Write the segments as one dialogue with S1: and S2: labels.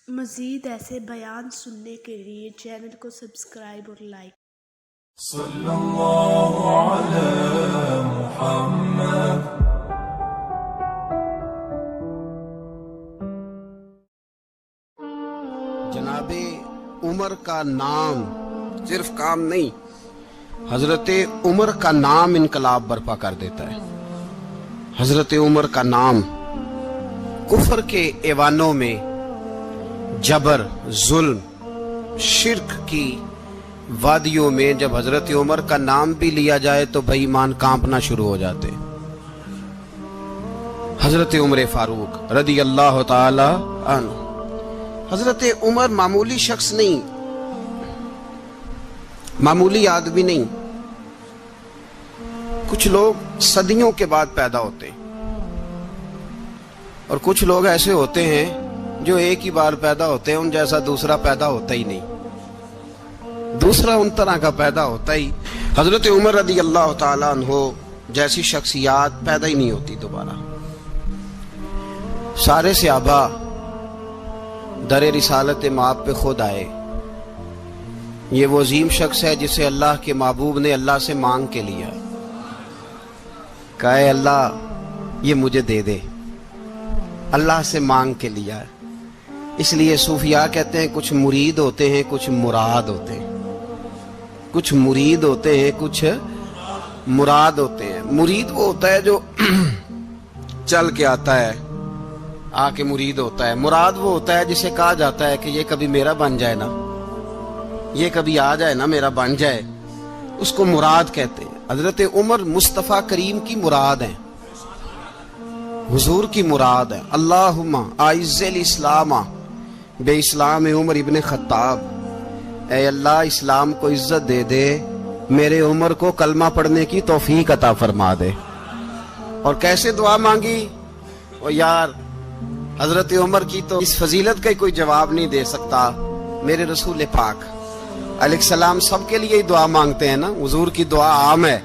S1: مزید ایسے بیان سننے کے لیے چینل کو سبسکرائب اور لائک۔
S2: صلی اللہ علی محمد۔
S3: جناب عمر کا نام صرف کام نہیں، حضرت عمر کا نام انقلاب برپا کر دیتا ہے۔ حضرت عمر کا نام کفر کے ایوانوں میں جبر، ظلم، شرک کی وادیوں میں جب حضرت عمر کا نام بھی لیا جائے تو بے ایمان کانپنا شروع ہو جاتے۔ حضرت عمر فاروق رضی اللہ تعالی عنہ۔ حضرت عمر معمولی شخص نہیں، معمولی آدمی نہیں۔ کچھ لوگ صدیوں کے بعد پیدا ہوتے ہیں اور کچھ لوگ ایسے ہوتے ہیں جو ایک ہی بار پیدا ہوتے ہیں، ان جیسا دوسرا پیدا ہوتا ہی نہیں، دوسرا ان طرح کا پیدا ہوتا ہی۔ حضرت عمر رضی اللہ تعالیٰ عنہ جیسی شخصیات پیدا ہی نہیں ہوتی دوبارہ۔ سارے صحابہ در رسالت مآب پہ خود آئے۔ یہ وہ عظیم شخص ہے جسے اللہ کے محبوب نے اللہ سے مانگ کے لیا، کہا اے اللہ یہ مجھے دے دے، اللہ سے مانگ کے لیا ہے۔ اس لیے صوفیاء کہتے ہیں کچھ مرید ہوتے ہیں، کچھ مراد ہوتے ہیں، کچھ مرید ہوتے ہیں، کچھ مراد ہوتے ہیں۔ مرید وہ ہوتا ہے جو چل کے آتا ہے، آ کے مرید ہوتا ہے۔ مراد وہ ہوتا ہے جسے کہا جاتا ہے کہ یہ کبھی میرا بن جائے نا، یہ کبھی آ جائے نا، میرا بن جائے، اس کو مراد کہتے ہیں۔ حضرت عمر مصطفیٰ کریم کی مراد ہیں، حضور کی مراد ہے۔ اللہم اعز الاسلام بے اسلام عمر ابن خطاب، اے اللہ اسلام کو عزت دے دے، میرے عمر کو کلمہ پڑھنے کی توفیق عطا فرما دے۔ اور کیسے دعا مانگی؟ او یار حضرت عمر کی تو اس فضیلت کا کوئی جواب نہیں دے سکتا۔ میرے رسول پاک علیہ السلام سب کے لیے ہی دعا مانگتے ہیں نا، حضور کی دعا عام ہے،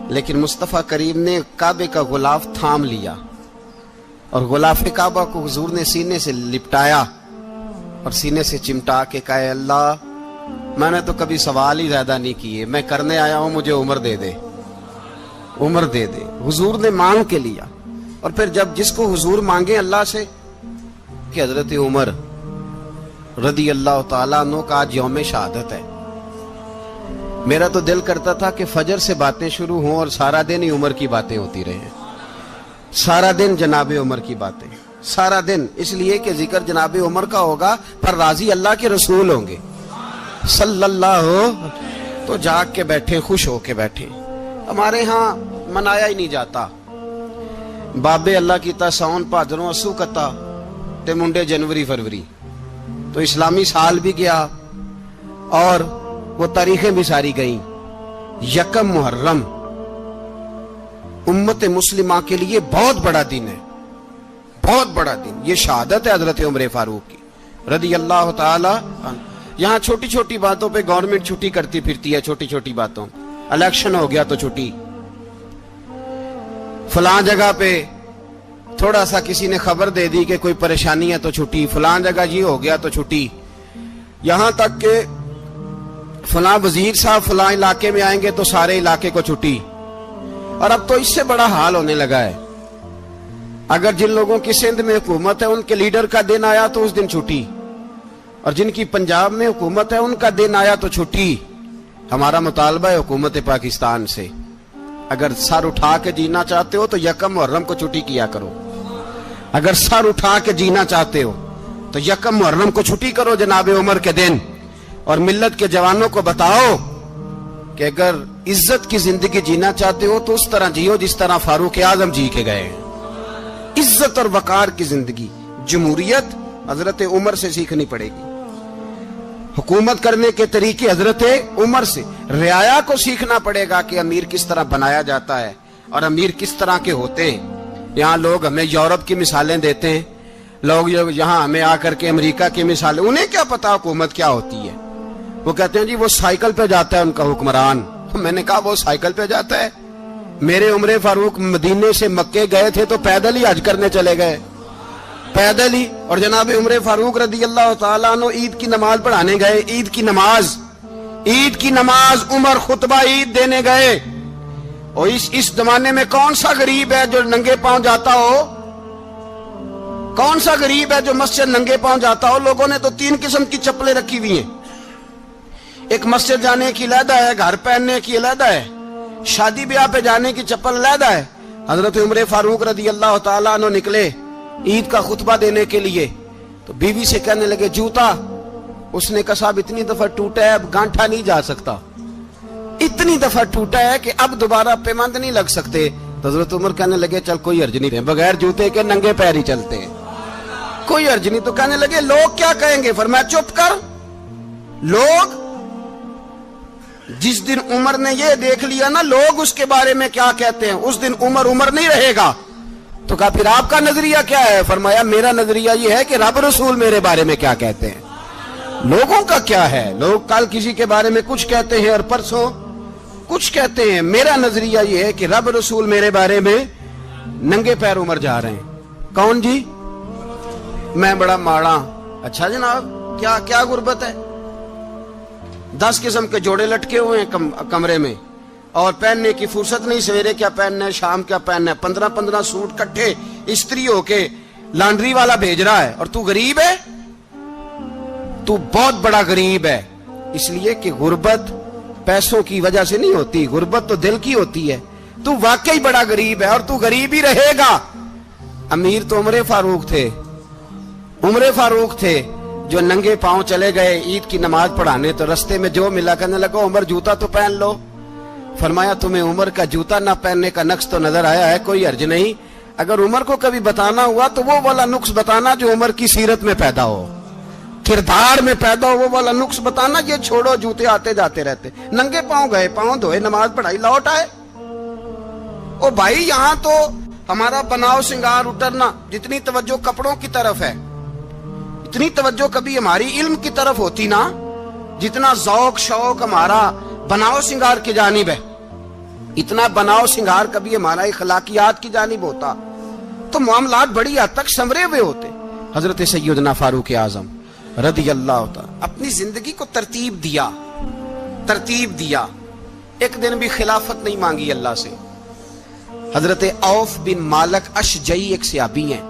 S3: لیکن مصطفیٰ کریم نے کعبے کا غلاف تھام لیا اور غلاف کعبہ کو حضور نے سینے سے لپٹایا اور سینے سے چمٹا کے کہا اے اللہ میں نے تو کبھی سوال ہی زیادہ نہیں کیے، میں کرنے آیا ہوں، مجھے عمر دے دے، عمر دے دے۔ حضور نے مانگ کے لیا۔ اور پھر جب جس کو حضور مانگے اللہ سے کہ حضرت عمر رضی اللہ تعالیٰ عنہ کا آج یوم شہادت ہے، میرا تو دل کرتا تھا کہ فجر سے باتیں شروع ہوں اور سارا دن ہی عمر کی باتیں ہوتی رہیں، سارا دن جناب عمر کی باتیں، سارا دن۔ اس لیے کہ ذکر جناب عمر کا ہوگا پر راضی اللہ کے رسول ہوں گے صلی اللہ، تو جاگ کے بیٹھے، خوش ہو کے بیٹھے۔ ہمارے ہاں منایا ہی نہیں جاتا، بابے اللہ کیتا ساؤن بھادروں اسو کتا تے منڈے جنوری فروری، تو اسلامی سال بھی گیا اور وہ تاریخیں بھی ساری گئیں۔ یکم محرم امت مسلمہ کے لیے بہت بڑا دن ہے، بہت بڑا دن۔ یہ شہادت ہے حضرت عمر فاروق کی رضی اللہ تعالی عنہ۔ یہاں چھوٹی چھوٹی باتوں پہ گورنمنٹ چھٹی کرتی پھرتی ہے، چھوٹی چھوٹی باتوں، الیکشن ہو گیا تو چھٹی، فلاں جگہ پہ تھوڑا سا کسی نے خبر دے دی کہ کوئی پریشانی ہے تو چھٹی، فلاں جگہ یہ ہو گیا تو چھٹی، یہاں تک کہ فلاں وزیر صاحب فلاں علاقے میں آئیں گے تو سارے علاقے کو چھٹی۔ اور اب تو اس سے بڑا حال ہونے لگا ہے، اگر جن لوگوں کی سندھ میں حکومت ہے ان کے لیڈر کا دن آیا تو اس دن چھٹی، اور جن کی پنجاب میں حکومت ہے ان کا دن آیا تو چھٹی۔ ہمارا مطالبہ ہے حکومت پاکستان سے، اگر سر اٹھا کے جینا چاہتے ہو تو یکم محرم کو چھٹی کیا کرو، اگر سر اٹھا کے جینا چاہتے ہو تو یکم محرم کو چھٹی کرو جناب عمر کے دن، اور ملت کے جوانوں کو بتاؤ کہ اگر عزت کی زندگی جینا چاہتے ہو تو اس طرح جیو جس طرح فاروق اعظم جی کے گئے ہیں۔ عزت اور وقار کی زندگی، جمہوریت حضرت عمر سے سیکھنی پڑے گی، حکومت کرنے کے طریقے حضرت عمر سے، رعایا کو سیکھنا پڑے گا کہ امیر کس طرح بنایا جاتا ہے اور امیر کس طرح کے ہوتے ہیں۔ یہاں لوگ ہمیں یورپ کی مثالیں دیتے ہیں، لوگ یہاں ہمیں آ کر کے امریکہ کی مثالیں، انہیں کیا پتا حکومت کیا ہوتی ہے؟ وہ کہتے ہیں جی وہ سائیکل پہ جاتا ہے ان کا حکمران۔ میں نے کہا وہ سائیکل پہ جاتا ہے؟ میرے عمر فاروق مدینے سے مکے گئے تھے تو پیدل ہی حج کرنے چلے گئے، پیدل ہی. اور جناب عمر فاروق رضی اللہ تعالیٰ عنہ عید کی نماز پڑھانے گئے. عید کی نماز عمر خطبہ عید دینے گئے. اور اس زمانے میں کون سا غریب ہے جو ننگے پاؤں جاتا ہو؟ کون سا غریب ہے جو مسجد ننگے پاؤں جاتا ہو؟ لوگوں نے تو 3 قسم کی چپلیں رکھی ہوئی ہیں. ایک مسجد جانے کی علیحدہ ہے, گھر پہننے کی علیحدہ ہے, شادی بیاہ پہ جانے کی چپل علیحدہ ہے. حضرت عمر فاروق رضی اللہ تعالیٰ عنہ نکلے عید کا خطبہ دینے کے لیے, تو بیوی سے کہنے لگے جوتا. اس نے کہا صاحب اتنی دفعہ ٹوٹا ہے, اب گانٹھا نہیں جا سکتا, اتنی دفعہ ٹوٹا ہے کہ اب دوبارہ پیمند نہیں لگ سکتے. تو حضرت عمر کہنے لگے چل کوئی حرج نہیں, بغیر جوتے کے ننگے پیر ہی چلتے ہیں, کوئی حرج نہیں. تو کہنے لگے لوگ کیا کہیں گے؟ فرمایا چپ کر. لوگ جس دن عمر نے یہ دیکھ لیا نا لوگ اس کے بارے میں کیا کہتے ہیں, اس دن عمر نہیں رہے گا. تو کہا پھر آپ کا نظریہ کیا ہے؟ فرمایا میرا نظریہ یہ ہے کہ رب رسول میرے بارے میں کیا کہتے ہیں. لوگوں کا کیا ہے؟ لوگ کل کسی کے بارے میں کچھ کہتے ہیں اور پرسوں کچھ کہتے ہیں. میرا نظریہ یہ ہے کہ رب رسول میرے بارے میں ننگے پیر عمر جا رہے ہیں. کون جی؟ میں بڑا ماڑا. اچھا جناب کیا غربت ہے؟ 10 قسم کے جوڑے لٹکے ہوئے ہیں کمرے میں, اور پہننے کی فرصت نہیں. سویرے کیا پہننا ہے, شام کیا پہننا ہے, 15 سوٹ کٹھے استری ہو کے لانڈری والا بھیج رہا ہے, اور تو غریب ہے. تو بہت بڑا غریب ہے. اس لیے کہ غربت پیسوں کی وجہ سے نہیں ہوتی, غربت تو دل کی ہوتی ہے. تو واقعی بڑا غریب ہے اور تو غریب ہی رہے گا. امیر تو عمر فاروق تھے جو ننگے پاؤں چلے گئے عید کی نماز پڑھانے. تو رستے میں جو ملا کہنے لگا عمر جوتا تو پہن لو. فرمایا تمہیں عمر کا جوتا نہ پہننے کا نقص تو نظر آیا ہے, کوئی حرج نہیں. اگر عمر کو کبھی بتانا ہوا تو وہ والا نقص بتانا جو عمر کی سیرت میں پیدا ہو, کردار میں پیدا ہو, وہ والا نقص بتانا. یہ چھوڑو جوتے آتے جاتے رہتے. ننگے پاؤں گئے, پاؤں دھوئے, نماز پڑھائی, لوٹ آئے. او بھائی یہاں تو ہمارا بناؤ سنگار اترنا, جتنی توجہ کپڑوں کی طرف ہے اتنی توجہ کبھی ہماری علم کی طرف ہوتی نا, جتنا ذوق شوق ہمارا بناؤ سنگار کی جانب ہے, اتنا بناؤ سنگار کبھی ہمارا اخلاقیات کی جانب ہوتا تو معاملات بڑی حد تک سنورے ہوئے ہوتے. حضرت سیدنا فاروق اعظم رضی اللہ تعالی اپنی زندگی کو ترتیب دیا. ایک دن بھی خلافت نہیں مانگی اللہ سے. حضرت عوف بن مالک اشجعی ایک صحابی ہیں.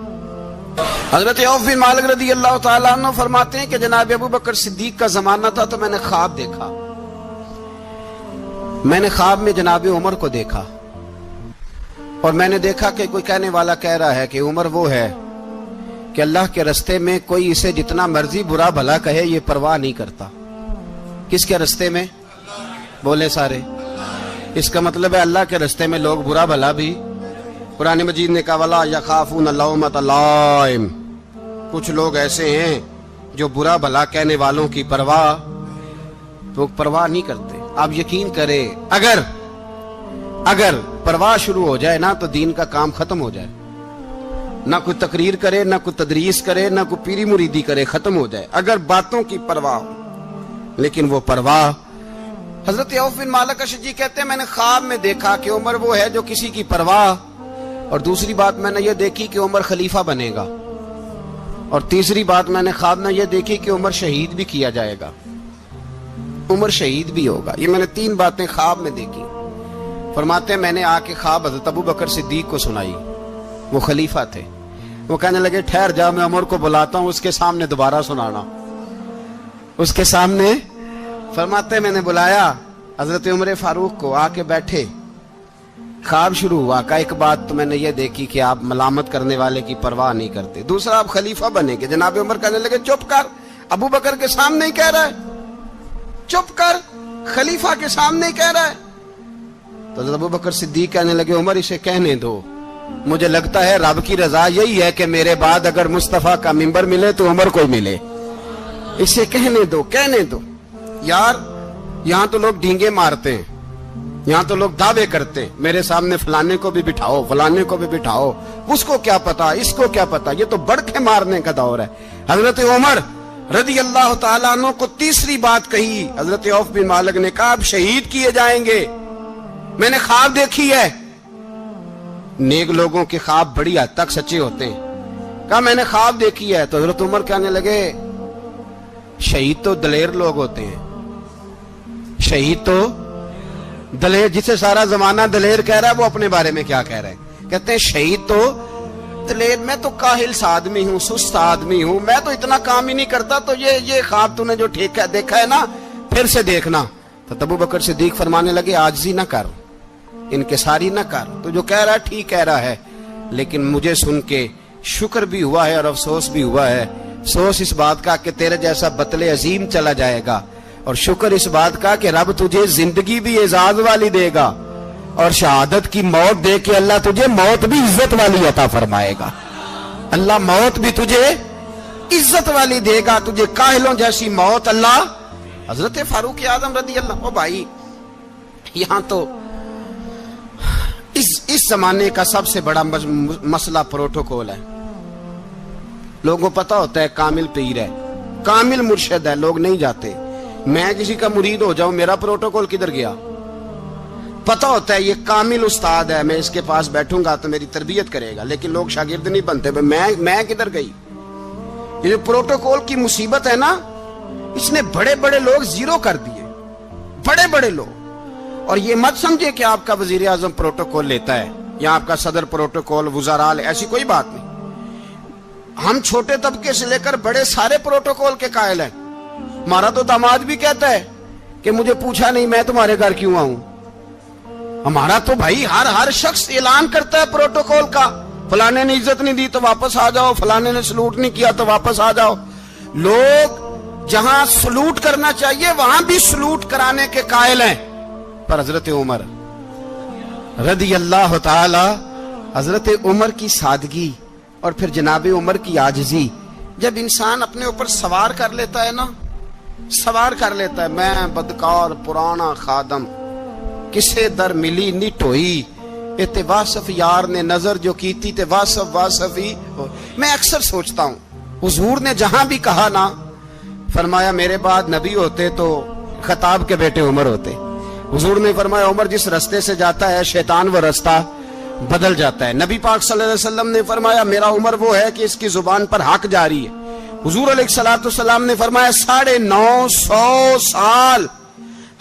S3: حضرت عوف بن مالک رضی اللہ تعالیٰ عنہ فرماتے ہیں کہ جناب ابو بکر صدیق کا زمانہ تھا تو میں نے خواب دیکھا. میں نے خواب میں جناب عمر کو دیکھا, اور میں نے دیکھا کہ کوئی کہنے والا کہہ رہا ہے کہ عمر وہ ہے کہ اللہ کے رستے میں کوئی اسے جتنا مرضی برا بھلا کہے یہ پرواہ نہیں کرتا. کس کے رستے میں؟ بولے سارے. اس کا مطلب ہے اللہ کے رستے میں لوگ برا بھلا بھی. قرآن مجید نے کہا وَلَا يَخَافُونَ لَوْمَةَ لَائِمٍ. کچھ لوگ ایسے ہیں جو برا بھلا کہنے والوں کی پرواہ نہیں کرتے. آپ یقین کرے اگر پرواہ شروع ہو جائے نا تو دین کا کام ختم ہو جائے. نہ کوئی تقریر کرے, نہ کوئی تدریس کرے, نہ کوئی پیری مریدی کرے, ختم ہو جائے اگر باتوں کی پرواہ ہو. لیکن وہ پرواہ, حضرت عوف بن مالک اشجعی کہتے ہیں میں نے خواب میں دیکھا کہ عمر وہ ہے جو کسی کی پرواہ, اور دوسری بات میں نے یہ دیکھی کہ عمر خلیفہ بنے گا, اور تیسری بات میں نے خواب میں یہ دیکھی کہ عمر شہید بھی کیا جائے گا, عمر شہید بھی ہوگا. یہ میں نے 3 باتیں خواب میں دیکھی. فرماتے ہیں میں نے آ کے خواب حضرت ابو بکر صدیق کو سنائی, وہ خلیفہ تھے. وہ کہنے لگے ٹھہر جا, میں عمر کو بلاتا ہوں, اس کے سامنے دوبارہ سنانا, اس کے سامنے. فرماتے ہیں میں نے بلایا حضرت عمر فاروق کو, آ کے بیٹھے, خواب شروع ہوا. کا ایک بات تو میں نے یہ دیکھی کہ آپ ملامت کرنے والے کی پرواہ نہیں کرتے. دوسرا آپ خلیفہ بنے گے. جناب عمر کہنے لگے چپ کر, ابو بکر کے سامنے ہی کہہ رہا ہے, چپ کر, خلیفہ کے سامنے ہی کہہ رہا ہے. تو حضرت ابو بکر صدیق کہنے لگے عمر اسے کہنے دو, مجھے لگتا ہے رب کی رضا یہی ہے کہ میرے بعد اگر مصطفیٰ کا منبر ملے تو عمر کو ملے, اسے کہنے دو. یار یہاں تو لوگ ڈینگے مارتے ہیں, یہاں تو لوگ دعوے کرتے ہیں میرے سامنے فلانے کو بھی بٹھاؤ, فلانے کو بھی بٹھاؤ, اس کو کیا پتا, اس کو کیا پتا. یہ تو بڑکے مارنے کا دور ہے. حضرت عمر رضی اللہ تعالیٰ عنہ کو تیسری بات کہی. حضرت عوف بن مالک نے کہا اب شہید کیے جائیں گے, میں نے خواب دیکھی ہے. نیک لوگوں کے خواب بڑی حد تک سچے ہوتے ہیں. کہا میں نے خواب دیکھی ہے. تو حضرت عمر کہنے لگے شہید تو دلیر لوگ ہوتے ہیں, شہید تو دلیر, جسے سارا زمانہ دلیر کہہ رہا ہے وہ اپنے بارے میں کیا کہہ رہے ہیں؟ کہتے ہیں شہید تو دلیر, میں تو کاہل سا آدمی ہوں, سست آدمی ہوں, میں تو اتنا کام ہی نہیں کرتا. تو یہ خواب تو نے جو دیکھا ہے نا پھر سے دیکھنا. تو ابو بکر صدیق فرمانے لگے عاجزی نہ کر, انکساری نہ کر, تو جو کہہ رہا ہے ٹھیک کہہ رہا ہے, لیکن مجھے سن کے شکر بھی ہوا ہے اور افسوس بھی ہوا ہے. افسوس اس بات کا کہ تیرے جیسا بطل عظیم چلا جائے گا, اور شکر اس بات کا کہ رب تجھے زندگی بھی اعزاز والی دے گا, اور شہادت کی موت دے کے اللہ تجھے موت بھی عزت والی عطا فرمائے گا. اللہ موت بھی تجھے عزت والی دے گا, تجھے کاہلوں جیسی موت اللہ. حضرت فاروق اعظم رضی اللہ, او بھائی یہاں تو اس زمانے کا سب سے بڑا مسئلہ پروٹوکول ہے. لوگوں پتہ ہوتا ہے کامل پیر ہے, کامل مرشد ہے, لوگ نہیں جاتے. میں کسی کا مرید ہو جاؤں, میرا پروٹوکول کدھر گیا؟ پتہ ہوتا ہے یہ کامل استاد ہے, میں اس کے پاس بیٹھوں گا تو میری تربیت کرے گا, لیکن لوگ شاگرد نہیں بنتے. میں کدھر گئی؟ یہ جو پروٹوکول کی مصیبت ہے نا, اس نے بڑے بڑے لوگ زیرو کر دیے, بڑے بڑے لوگ. اور یہ مت سمجھے کہ آپ کا وزیر اعظم پروٹوکول لیتا ہے یا آپ کا صدر پروٹوکول, وزراء, ایسی کوئی بات نہیں. ہم چھوٹے طبقے سے لے کر بڑے سارے پروٹوکول کے قائل ہیں. ہمارا تو داماد بھی کہتا ہے کہ مجھے پوچھا نہیں میں تمہارے گھر کیوں آؤں. ہمارا تو بھائی ہر شخص اعلان کرتا ہے پروٹوکول کا, فلانے نے عزت نہیں دی تو واپس آ جاؤ, فلانے نے سلوٹ نہیں کیا تو واپس آ جاؤ. لوگ جہاں سلوٹ کرنا چاہیے وہاں بھی سلوٹ کرانے کے قائل ہیں. پر حضرت عمر رضی اللہ تعالی, حضرت عمر کی سادگی اور پھر جناب عمر کی عاجزی, جب انسان اپنے اوپر سوار کر لیتا ہے نا, سوار کر لیتا ہے, میں بدکار پرانا خادم, کسے در ملی نٹ ہوئی, تے واصف یار نے نظر جو کی تھی تے واصف ہی. میں اکثر سوچتا ہوں حضور نے جہاں بھی کہا نا, فرمایا میرے بعد نبی ہوتے تو خطاب کے بیٹے عمر ہوتے. حضور نے فرمایا عمر جس رستے سے جاتا ہے شیطان وہ رستہ بدل جاتا ہے. نبی پاک صلی اللہ علیہ وسلم نے فرمایا میرا عمر وہ ہے کہ اس کی زبان پر حق جاری ہے. حضور علیہ السلام نے فرمایا 950 سال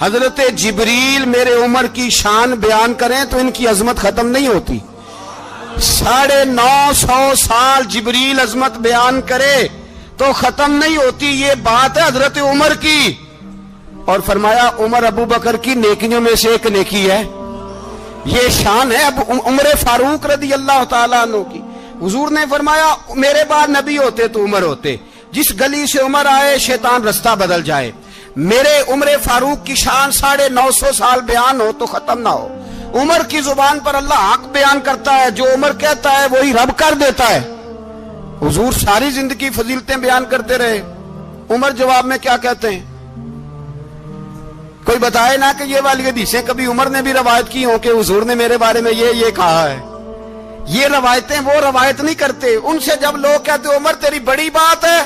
S3: حضرت جبریل میرے عمر کی شان بیان کریں تو ان کی عظمت ختم نہیں ہوتی. 950 سال جبریل عظمت بیان کرے تو ختم نہیں ہوتی. یہ بات ہے حضرت عمر کی. اور فرمایا عمر ابو بکر کی نیکیوں میں سے ایک نیکی ہے, یہ شان ہے اب عمر فاروق رضی اللہ تعالیٰ عنہ کی. حضور نے فرمایا میرے بعد نبی ہوتے تو عمر ہوتے, جس گلی سے عمر آئے شیطان رستہ بدل جائے. میرے عمر فاروق کی شان 950 سال بیان ہو تو ختم نہ ہو. عمر کی زبان پر اللہ حق بیان کرتا ہے, جو عمر کہتا ہے وہی رب کر دیتا ہے. حضور ساری زندگی فضیلتیں بیان کرتے رہے, عمر جواب میں کیا کہتے ہیں؟ کوئی بتائے نا کہ یہ والی حدیثیں کبھی عمر نے بھی روایت کی ہوں کہ حضور نے میرے بارے میں یہ کہا ہے. یہ روایتیں وہ روایت نہیں کرتے. ان سے جب لوگ کہتے عمر تیری بڑی بات ہے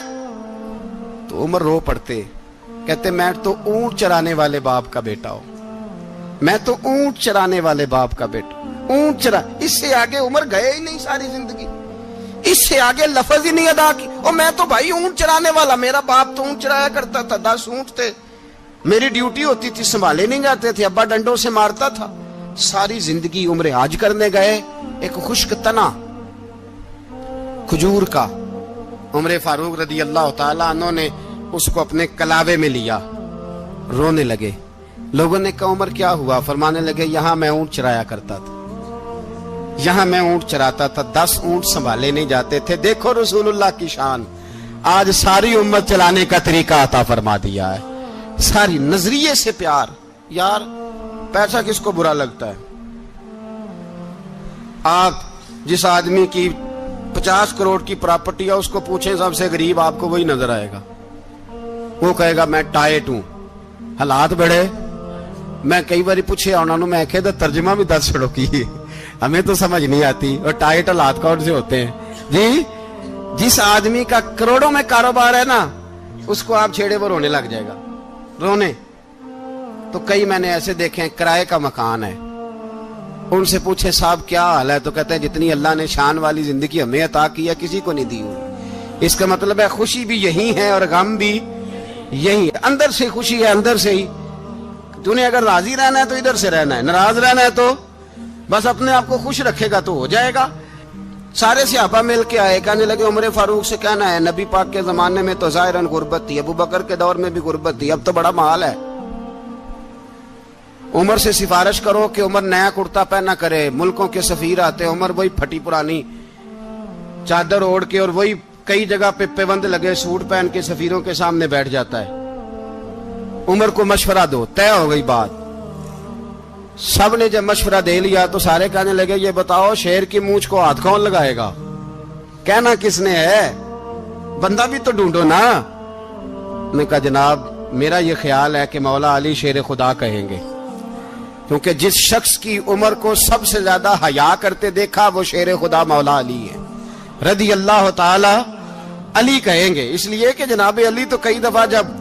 S3: تو عمر رو پڑتے, کہتے میں تو اونٹ چرانے والے باپ کا بیٹا ہوں, میں تو اونٹ چرانے والے باپ کا بیٹا, اونٹ چرا. اس سے آگے عمر گئے ہی نہیں ساری زندگی, اس سے آگے لفظ ہی نہیں ادا کی. اور میں تو بھائی اونٹ چرانے والا, میرا باپ تو اونٹ چرایا کرتا تھا, 10 اونٹ تھے, میری ڈیوٹی ہوتی تھی, سنبھالے نہیں جاتے تھے, ابا ڈنڈوں سے مارتا تھا. ساری زندگی عمر حج کرنے گئے, ایک خشک تنا کھجور کا عمر فاروق رضی اللہ تعالیٰ عنہ نے اس کو اپنے کلاوے میں لیا, رونے لگے. لوگوں نے کہا عمر کیا ہوا؟ فرمانے لگے یہاں میں اونٹ چرایا کرتا تھا, یہاں میں اونٹ چراتا تھا, 10 اونٹ سنبھالے نہیں جاتے تھے. دیکھو رسول اللہ کی شان, آج ساری امت چلانے کا طریقہ عطا فرما دیا ہے. ساری نظریے سے پیار. یار پیسہ کس کو برا لگتا ہے؟ آپ جس آدمی کی 50 کروڑ کی پراپرٹی ہے اس کو پوچھیں سب سے غریب, آپ کو وہی نظر آئے گا. وہ کہے گا میں ٹائٹ ہوں, حالات بڑے. میں کئی باری پوچھے انہوں نے, میں کہتا ترجمہ بھی 10 چھڑوں کی, ہمیں تو سمجھ نہیں آتی. اور ٹائٹ حالات کون سے ہوتے ہیں جی؟ جس آدمی کا کروڑوں میں کاروبار ہے نا, اس کو آپ چھیڑے وہ رونے لگ جائے گا, رونے. تو کئی میں نے ایسے دیکھے ہیں کرائے کا مکان ہے, ان سے پوچھے صاحب کیا حال ہے تو کہتے ہیں جتنی اللہ نے شان والی زندگی ہمیں عطا کی ہے کسی کو نہیں دی ہوئی. اس کا مطلب ہے خوشی بھی یہی ہے اور غم بھی یہی ہے. اندر سے خوشی ہے, اندر سے ہی. تو نے اگر راضی رہنا ہے تو ادھر سے رہنا ہے, ناراض رہنا ہے تو بس اپنے آپ کو خوش رکھے گا تو ہو جائے گا. سارے صحابہ مل کے آئے, کہنے لگے عمر فاروق سے کہنا ہے نبی پاک کے زمانے میں تو ظاہراً غربت تھی, ابو بکر کے دور میں بھی غربت تھی, اب تو بڑا مال ہے. عمر سے سفارش کرو کہ عمر نیا کرتا پہنا کرے. ملکوں کے سفیر آتے, عمر وہی پھٹی پرانی چادر اوڑھ کے اور وہی کئی جگہ پہ پیوند لگے سوٹ پہن کے سفیروں کے سامنے بیٹھ جاتا ہے. عمر کو مشورہ دو, طے ہو گئی بات. سب نے جب مشورہ دے لیا تو سارے کہنے لگے یہ بتاؤ شیر کی مونچھ کو ہاتھ کون لگائے گا, کہنا کس نے ہے, بندہ بھی تو ڈھونڈو نا. نے کہا جناب میرا یہ خیال ہے کہ مولا علی شیر خدا کہیں گے, کیونکہ جس شخص کی عمر کو سب سے زیادہ حیا کرتے دیکھا وہ شیر خدا مولا علی ہے رضی اللہ تعالی علی کہیں گے. اس لیے کہ جناب علی تو کئی دفعہ جب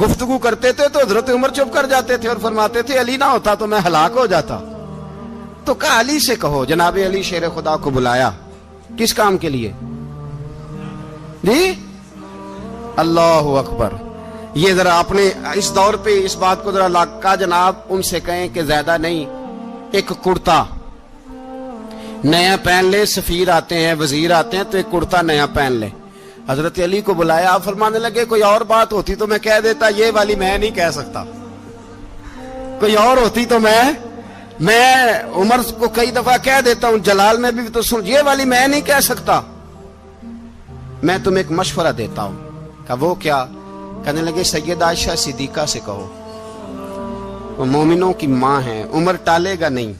S3: گفتگو کرتے تھے تو حضرت عمر چپ کر جاتے تھے اور فرماتے تھے علی نہ ہوتا تو میں ہلاک ہو جاتا. تو کہا علی سے کہو. جناب علی شیر خدا کو بلایا, کس کام کے لیے جی؟ اللہ اکبر. یہ ذرا آپ نے اس دور پہ اس بات کو ذرا لاکا جناب ان سے کہیں کہ زیادہ نہیں, ایک کرتا نیا پہن لے. سفیر آتے ہیں, وزیر آتے ہیں تو ایک کرتا نیا پہن لے. حضرت علی کو بلایا, آپ فرمانے لگے کوئی اور بات ہوتی تو میں کہہ دیتا, یہ والی میں نہیں کہہ سکتا. کوئی اور ہوتی تو میں عمر کو کئی دفعہ کہہ دیتا ہوں, جلال میں بھی تو سن, یہ والی میں نہیں کہہ سکتا. میں تمہیں ایک مشورہ دیتا ہوں. کہا وہ کیا؟ کہنے لگے سید عائشہ صدیقہ سے کہو, وہ مومنوں کی ماں ہیں, عمر ٹالے گا نہیں.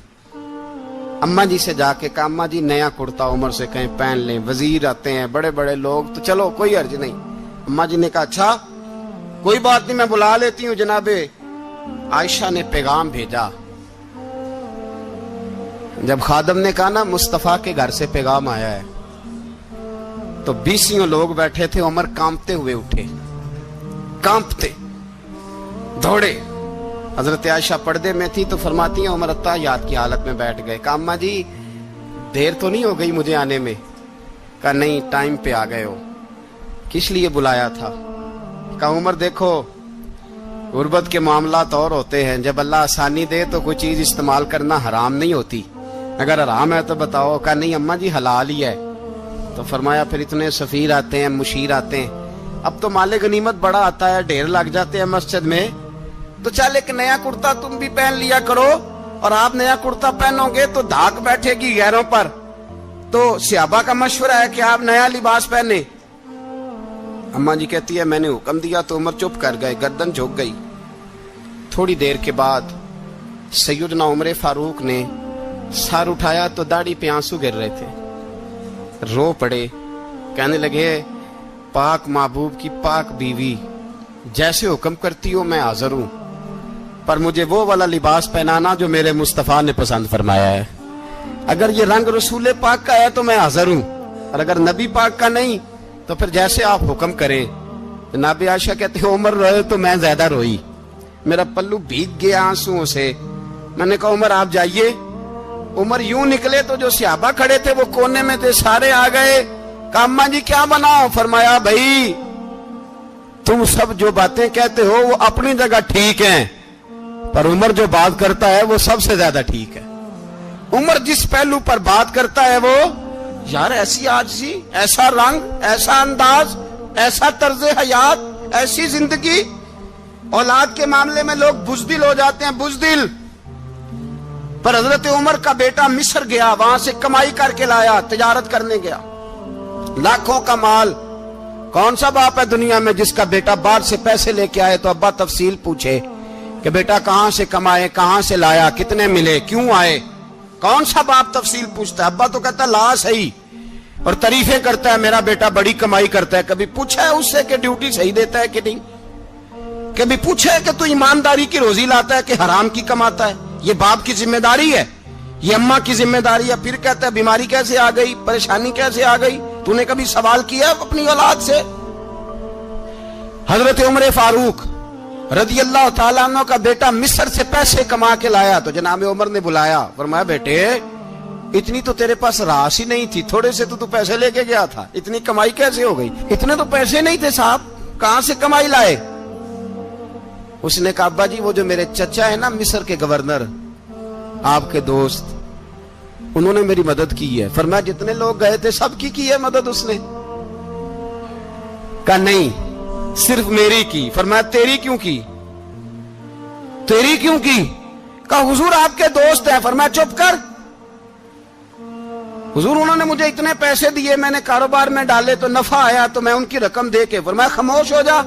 S3: اماں جی سے جا کے کہا اماں جی نیا کرتا عمر سے کہیں پہن لیں, وزیر آتے ہیں بڑے بڑے لوگ تو چلو کوئی حرج نہیں. اماں جی نے کہا اچھا کوئی بات نہیں میں بلا لیتی ہوں. جناب عائشہ نے پیغام بھیجا. جب خادم نے کہا نا مصطفیٰ کے گھر سے پیغام آیا ہے, تو 20 لوگ بیٹھے تھے. عمر کانپتے ہوئے اٹھے, کانپتے دوڑے. حضرت عائشہ پردے میں تھی تو فرماتی ہیں عمر اتحیات کی حالت میں بیٹھ گئے. کہا اماں جی دیر تو نہیں ہو گئی مجھے آنے میں؟ کہا نہیں ٹائم پہ آ گئے ہو. کس لیے بلایا تھا؟ کہا عمر دیکھو غربت کے معاملات اور ہوتے ہیں, جب اللہ آسانی دے تو کوئی چیز استعمال کرنا حرام نہیں ہوتی, اگر حرام ہے تو بتاؤ. کہا نہیں اماں جی حلال ہی ہے. تو فرمایا پھر اتنے سفیر آتے ہیں, مشیر آتے ہیں, اب تو مال غنیمت بڑا آتا ہے, ڈھیر لگ جاتے ہیں مسجد میں, تو چل ایک نیا کرتا تم بھی پہن لیا کرو. اور آپ نیا کرتا پہنو گے تو دھاک بیٹھے گی غیروں پر. تو صحابہ کا مشورہ ہے کہ آپ نیا لباس پہنے. اماں جی کہتی ہے میں نے حکم دیا تو عمر چپ کر گئے, گردن جھک گئی. تھوڑی دیر کے بعد سیدنا عمر فاروق نے سر اٹھایا تو داڑھی پہ آنسو گر رہے تھے, رو پڑے. کہنے لگے پاک محبوب کی پاک بیوی جیسے حکم کرتی ہو میں حاضر ہوں, پر مجھے وہ والا لباس پہنانا جو میرے مصطفیٰ نے پسند فرمایا ہے. اگر یہ رنگ رسول پاک کا ہے تو میں حاضر ہوں, اور اگر نبی پاک کا نہیں تو پھر جیسے آپ حکم کریں. جناب عائشہ کہتے ہیں عمر روئے تو میں زیادہ روئی, میرا پلو بھیگ گیا آنسوؤں سے. میں نے کہا عمر آپ جائیے. عمر یوں نکلے تو جو صحابہ کھڑے تھے وہ کونے میں تھے, سارے آ گئے. کہا اماں جی کیا بناؤ؟ فرمایا بھائی تم سب جو باتیں کہتے ہو وہ اپنی جگہ ٹھیک ہیں, پر عمر جو بات کرتا ہے وہ سب سے زیادہ ٹھیک ہے. عمر جس پہلو پر بات کرتا ہے وہ یار ایسی عاجزی, ایسا رنگ, ایسا انداز, ایسا طرز حیات, ایسی زندگی. اولاد کے معاملے میں لوگ بزدل ہو جاتے ہیں, بزدل. پر حضرت عمر کا بیٹا مصر گیا, وہاں سے کمائی کر کے لایا, تجارت کرنے گیا, لاکھوں کا مال. کون سا باپ ہے دنیا میں جس کا بیٹا باہر سے پیسے لے کے آئے تو ابا تفصیل پوچھے کہ بیٹا کہاں سے کمائے, کہاں سے لایا, کتنے ملے, کیوں آئے؟ کون سا باپ تفصیل پوچھتا ہے؟ ابا تو کہتا ہے لا صحیح, اور تعریفیں کرتا ہے میرا بیٹا بڑی کمائی کرتا ہے. کبھی پوچھا ہے اس سے کہ ڈیوٹی صحیح دیتا ہے کہ نہیں؟ کبھی پوچھا ہے کہ تو ایمانداری کی روزی لاتا ہے کہ حرام کی کماتا ہے؟ یہ باپ کی ذمہ داری ہے, یہ اماں کی ذمہ داری ہے. پھر کہتا ہے بیماری کیسے آ گئی, پریشانی کیسے آ گئی؟ تو نے کبھی سوال کیا اپنی اولاد سے؟ حضرت عمر فاروق رضی اللہ تعالیٰ عنہ کا بیٹا مصر سے پیسے کما کے لایا تو جناب عمر نے بلایا، فرمایا بیٹے اتنی تو تیرے پاس راس ہی نہیں تھی، تھوڑے سے تو پیسے لے کے گیا تھا، اتنی کمائی کیسے ہو گئی؟ اتنے تو پیسے نہیں تھے صاحب، کہاں سے کمائی لائے؟ اس نے کہا ابا جی وہ جو میرے چچا ہے نا مصر کے گورنر، آپ کے دوست، انہوں نے میری مدد کی ہے۔ فرمایا جتنے لوگ گئے تھے سب کی ہے مدد اس نے؟ کہا نہیں صرف میری کی۔ فرمایا تیری کیوں کی؟ تیری کیوں کی؟ کہا حضور آپ کے دوست ہیں۔ فرمایا چپ کر، حضور انہوں نے مجھے اتنے پیسے دیے، میں نے کاروبار میں ڈالے تو نفع آیا تو میں ان کی رقم دے کے۔ فرمایا خاموش ہو جا،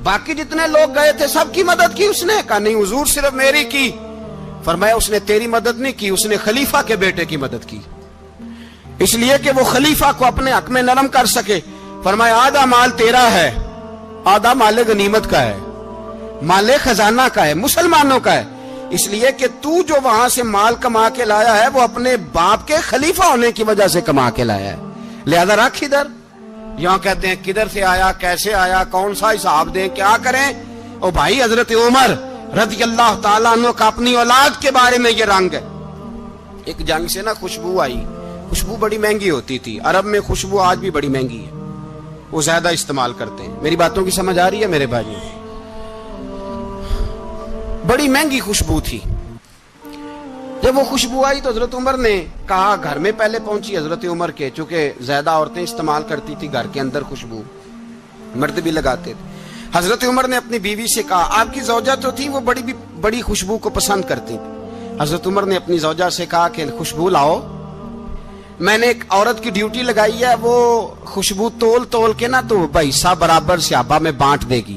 S3: باقی جتنے لوگ گئے تھے سب کی مدد کی اس نے؟ کہا نہیں حضور صرف میری کی۔ فرمایا اس نے تیری مدد نہیں کی، اس نے خلیفہ کے بیٹے کی مدد کی، اس لیے کہ وہ خلیفہ کو اپنے حق میں نرم کر سکے۔ فرمایا آدھا مال تیرا ہے، آدھا مال غنیمت کا ہے، مال خزانہ کا ہے، مسلمانوں کا ہے، اس لیے کہ تو جو وہاں سے مال کما کے لایا ہے وہ اپنے باپ کے خلیفہ ہونے کی وجہ سے کما کے لایا ہے، لہذا رکھ ادھر۔ یہاں کہتے ہیں کدھر سے آیا، کیسے آیا، کون سا حساب دیں، کیا کریں؟ او بھائی حضرت عمر رضی اللہ تعالیٰ عنہ کا اپنی اولاد کے بارے میں یہ رنگ ہے۔ ایک جنگ سے نا خوشبو آئی، خوشبو بڑی مہنگی ہوتی تھی، عرب میں خوشبو آج بھی بڑی مہنگی ہے، وہ زیادہ استعمال کرتے ہیں۔ میری باتوں کی سمجھ آ رہی ہے میرے بھائیوں؟ بڑی مہنگی خوشبو تھی۔ جب وہ خوشبو آئی تو حضرت عمر نے کہا، گھر میں پہلے پہنچی حضرت عمر کے، چونکہ زیادہ عورتیں استعمال کرتی تھی گھر کے اندر خوشبو، مرد بھی لگاتے تھے۔ حضرت عمر نے اپنی بیوی سے کہا، آپ کی زوجہ جو تھی وہ بڑی خوشبو کو پسند کرتی تھی۔ حضرت عمر نے اپنی زوجہ سے کہا کہ خوشبو لاؤ، میں نے ایک عورت کی ڈیوٹی لگائی ہے، وہ خوشبو تول کے نا تو حصہ برابر صحابہ میں بانٹ دے گی۔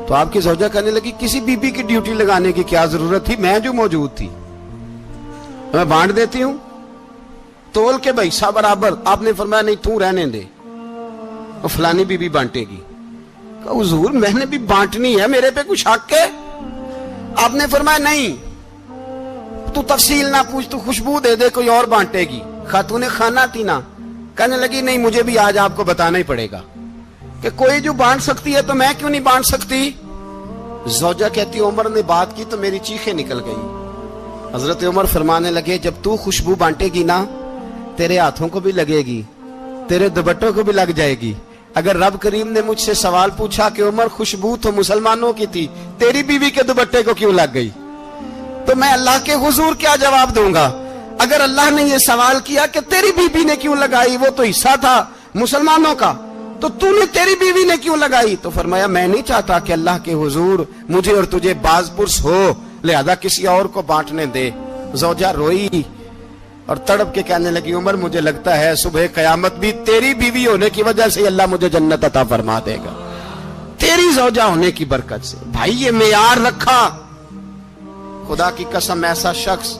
S3: تو آپ کی زوجہ کہنے لگی کسی بی بی کی ڈیوٹی لگانے کی کیا ضرورت تھی، میں جو موجود تھی میں بانٹ دیتی ہوں تول کے حصہ برابر۔ آپ نے فرمایا نہیں تو رہنے دے، وہ فلانی بی بی بانٹے گی۔ کہا حضور میں نے بھی بانٹنی ہے، میرے پہ کچھ حق ہے؟ آپ نے فرمایا نہیں تو تفصیل نہ پوچھ، تو خوشبو دے دے، کوئی اور بانٹے گی۔ خاتون خانہ تھی نا، کہنے لگی نہیں مجھے بھی آج آپ کو بتانا ہی پڑے گا کہ کوئی جو بانٹ سکتی ہے تو میں کیوں نہیں بانٹ سکتی؟ زوجہ کہتی عمر نے بات کی تو میری چیخیں نکل گئی۔ حضرت عمر فرمانے لگے جب تو خوشبو بانٹے گی نا تیرے ہاتھوں کو بھی لگے گی، تیرے دوپٹوں کو بھی لگ جائے گی۔ اگر رب کریم نے مجھ سے سوال پوچھا کہ عمر خوشبو تو مسلمانوں کی تھی، تیری بیوی کے دوپٹے کو کیوں لگ گئی، تو میں اللہ کے حضور کیا جواب دوں گا؟ اگر اللہ نے یہ سوال کیا کہ تیری بیوی نے کیوں لگائی، وہ تو حصہ تھا مسلمانوں کا، تو تو نے تیری بیوی نے کیوں لگائی؟ تو فرمایا میں نہیں چاہتا کہ اللہ کے حضور مجھے اور تجھے باز پرس ہو، لہذا کسی اور کو بانٹنے دے۔ زوجہ روئی اور تڑپ کے کہنے لگی عمر مجھے لگتا ہے صبح قیامت بھی تیری بیوی ہونے کی وجہ سے اللہ مجھے جنت عطا فرما دے گا، تیری زوجہ ہونے کی برکت سے۔ بھائی یہ معیار رکھا، خدا کی قسم ایسا شخص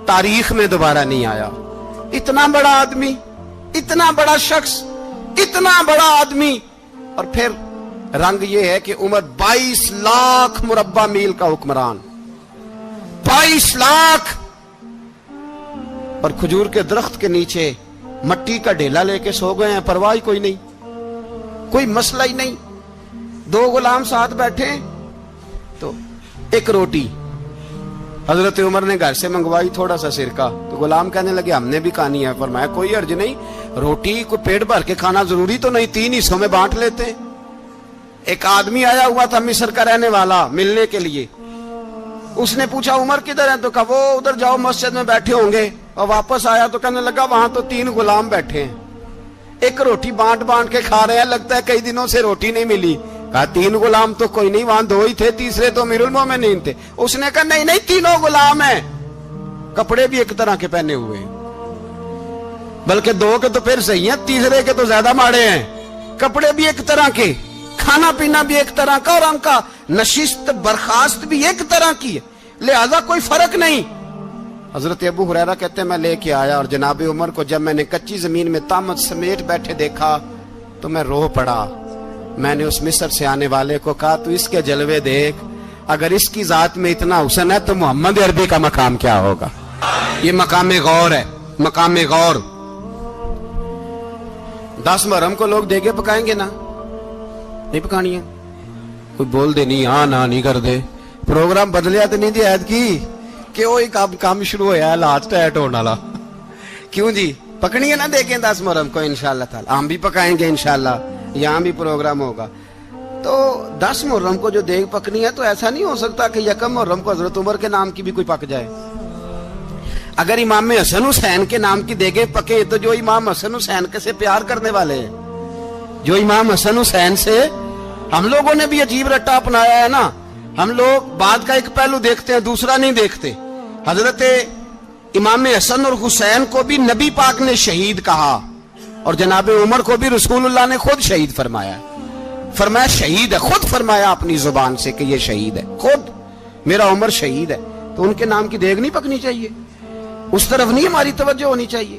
S3: تاریخ میں دوبارہ نہیں آیا۔ اتنا بڑا آدمی، اتنا بڑا شخص، اتنا بڑا آدمی، اور پھر رنگ یہ ہے کہ عمر 22 لاکھ مربع میل کا حکمران، 22 لاکھ، اور کھجور کے درخت کے نیچے مٹی کا ڈھیلا لے کے سو گئے ہیں، پرواہ کوئی نہیں، کوئی مسئلہ ہی نہیں۔ 2 غلام ساتھ بیٹھے تو ایک روٹی حضرت عمر نے گھر سے منگوائی، تھوڑا سا سرکہ، تو غلام کہنے لگے ہم نے بھی کھانی ہے۔ فرمایا کوئی حرج نہیں، روٹی کو پیٹ بھر کے کھانا ضروری تو نہیں، 3 حصوں میں بانٹ لیتے۔ ایک آدمی آیا ہوا تھا مصر کا رہنے والا ملنے کے لیے، اس نے پوچھا عمر کدھر ہیں؟ تو کہا وہ ادھر جاؤ مسجد میں بیٹھے ہوں گے، اور واپس آیا تو کہنے لگا وہاں تو 3 غلام بیٹھے ہیں، ایک روٹی بانٹ کے کھا رہے ہیں، لگتا ہے کئی دنوں سے روٹی نہیں ملی۔ کہا 3 غلام تو کوئی نہیں، وہاں 2 ہی تھے، تیسرے تو امیر المومنین تھے۔ اس نے کہا نہیں 3 غلام ہیں، کپڑے بھی ایک طرح کے پہنے ہوئے ہیں، بلکہ 2 کے تو پھر صحیح ہیں، تیسرے کے تو زیادہ ماڑے ہیں، کپڑے بھی ایک طرح کے، کھانا پینا بھی ایک طرح کا، اور ان کا نشست برخاست بھی ایک طرح کی ہے، لہذا کوئی فرق نہیں۔ حضرت ابو ہریرہ کہتے ہیں میں لے کے آیا، اور جناب عمر کو جب میں نے کچی زمین میں تامت سمیٹ بیٹھے دیکھا تو میں رو پڑا۔ میں نے اس مصر سے آنے والے کو کہا تو اس کے جلوے دیکھ، اگر اس کی ذات میں اتنا حسن ہے تو محمد عربی کا مقام کیا ہوگا؟ یہ مقام غور ہے، مقام غور۔ 10 محرم کو لوگ دیگے پکائیں گے نا؟ نہیں پکانی ہے، کوئی بول دے نہیں ہاں نہ نہیں کر دے پروگرام بدلیا تو نہیں دی عید کی کہ وہی کام شروع ہویا ہے لاسٹ ایٹ ہونے والا کیوں جی پکنی ہے نا دیکھیں 10 محرم کو انشاءاللہ تعالی ہم بھی پکائیں گے انشاءاللہ یہاں بھی پروگرام ہوگا تو 10 محرم کو جو دیگ پکنی ہے تو ایسا نہیں ہو سکتا کہ 1 محرم کو حضرت عمر کے نام کی بھی کوئی پک جائے اگر امام حسن حسین کے نام کی دیگیں پکے تو جو امام حسن حسین کے سے پیار کرنے والے ہیں جو امام حسن حسین سے ہم لوگوں نے بھی عجیب رٹا اپنایا ہے نا ہم لوگ بات کا ایک پہلو دیکھتے ہیں دوسرا نہیں دیکھتے حضرت امام حسن اور حسین کو بھی نبی پاک نے شہید کہا اور جناب عمر کو بھی رسول اللہ نے خود شہید فرمایا شہید ہے خود فرمایا اپنی زبان سے کہ یہ شہید ہے خود میرا عمر شہید ہے تو ان کے نام کی دیگ نہیں پکنی چاہیے اس طرف نہیں ہماری توجہ ہونی چاہیے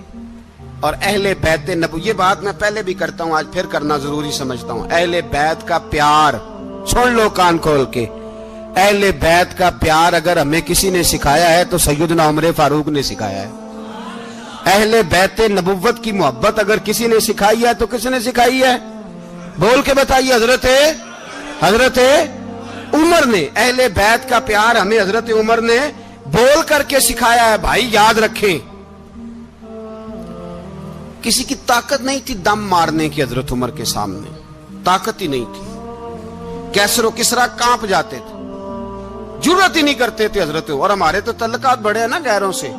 S3: اور اہل بیت نبو یہ بات میں پہلے بھی کرتا ہوں آج پھر کرنا ضروری سمجھتا ہوں اہل بیت کا پیار سن لو کان کھول کے اہل بیت کا پیار اگر ہمیں کسی نے سکھایا ہے تو سیدنا عمر فاروق نے سکھایا ہے اہل بیت نبوت کی محبت اگر کسی نے سکھائی ہے تو کس نے سکھائی ہے بول کے بتائیے حضرت عمر نے اہل بیت کا پیار ہمیں حضرت عمر نے بول کر کے سکھایا ہے بھائی یاد رکھیں کسی کی طاقت نہیں تھی دم مارنے کی حضرت عمر کے سامنے طاقت ہی نہیں تھی کیسر و کسرا کانپ جاتے تھے جرأت ہی نہیں کرتے تھے حضرت اور ہمارے تو تعلقات بڑے ہیں نا غیروں سے